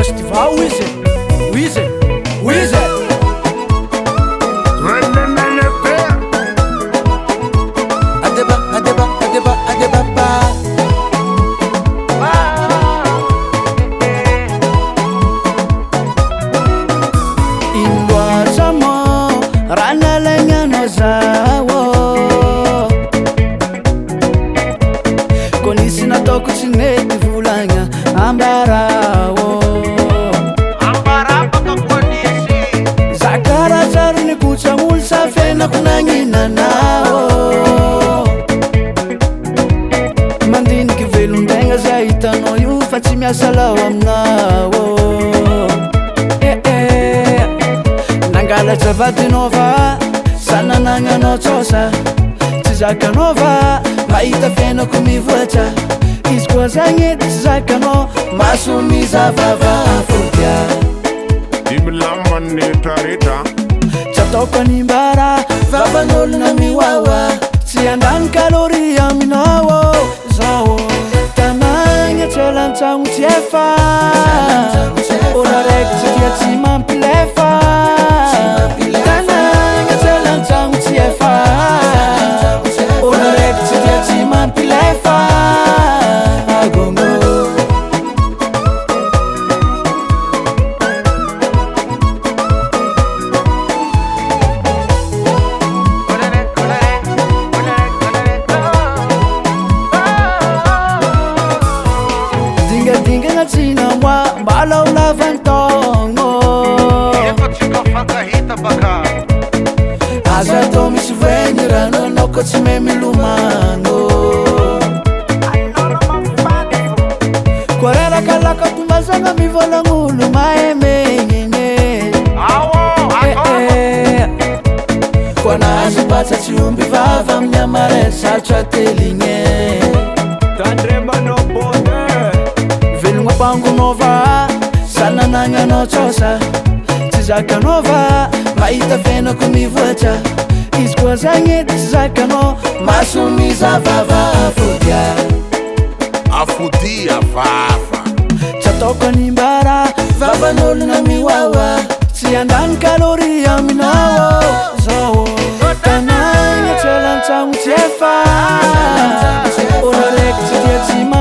festival wize wize wize adeba adeba adeba adeba ba indwazamo ranalanya nozawo konisina toko tsinety volagna ambarawo zakarazary ny kotsagn'olo safenako nagninanao mandiniky velon-tegna zay hitanao io fa tsy miasa lao aminao nangalatsy avadinova sananagnanao tsosa tsy zakanova mahita fiainako mivoatra izy koa zagny edy tsy zakanao maso mizavava fotia imilamany rehetrarehetra tsy ataoko animbara vavan'olona miwawa tsy andany kalori aminao zao tanagna tsy alantsagno tsy efa olo raiky tsy tia tsy mampilefa tanagna tsy alantsagno tsy efa olo raiky tsy tia tsy mampilefa agongo dingadingana tsina moa mbalao lavantogno aza atao misy voeny ranonao ko tsy mahay milomano korerakalaka tombazagna mivolagn'olo maemegnene koa nahazo patsa tsy omby vava amin'ny amare sarotra teligne velogna ampangonova sananagnanao tsosa tsy zakanova mahita fiainako mivoatra izy koa zagny edy tsy zakanao maso mizavava afodia afodia vava tsy ataoko animbara vavan'olona miwawa tsy andany kalori aminao zao tanagna tsy alantsagno tsy efa olo raiky tsy tia tsy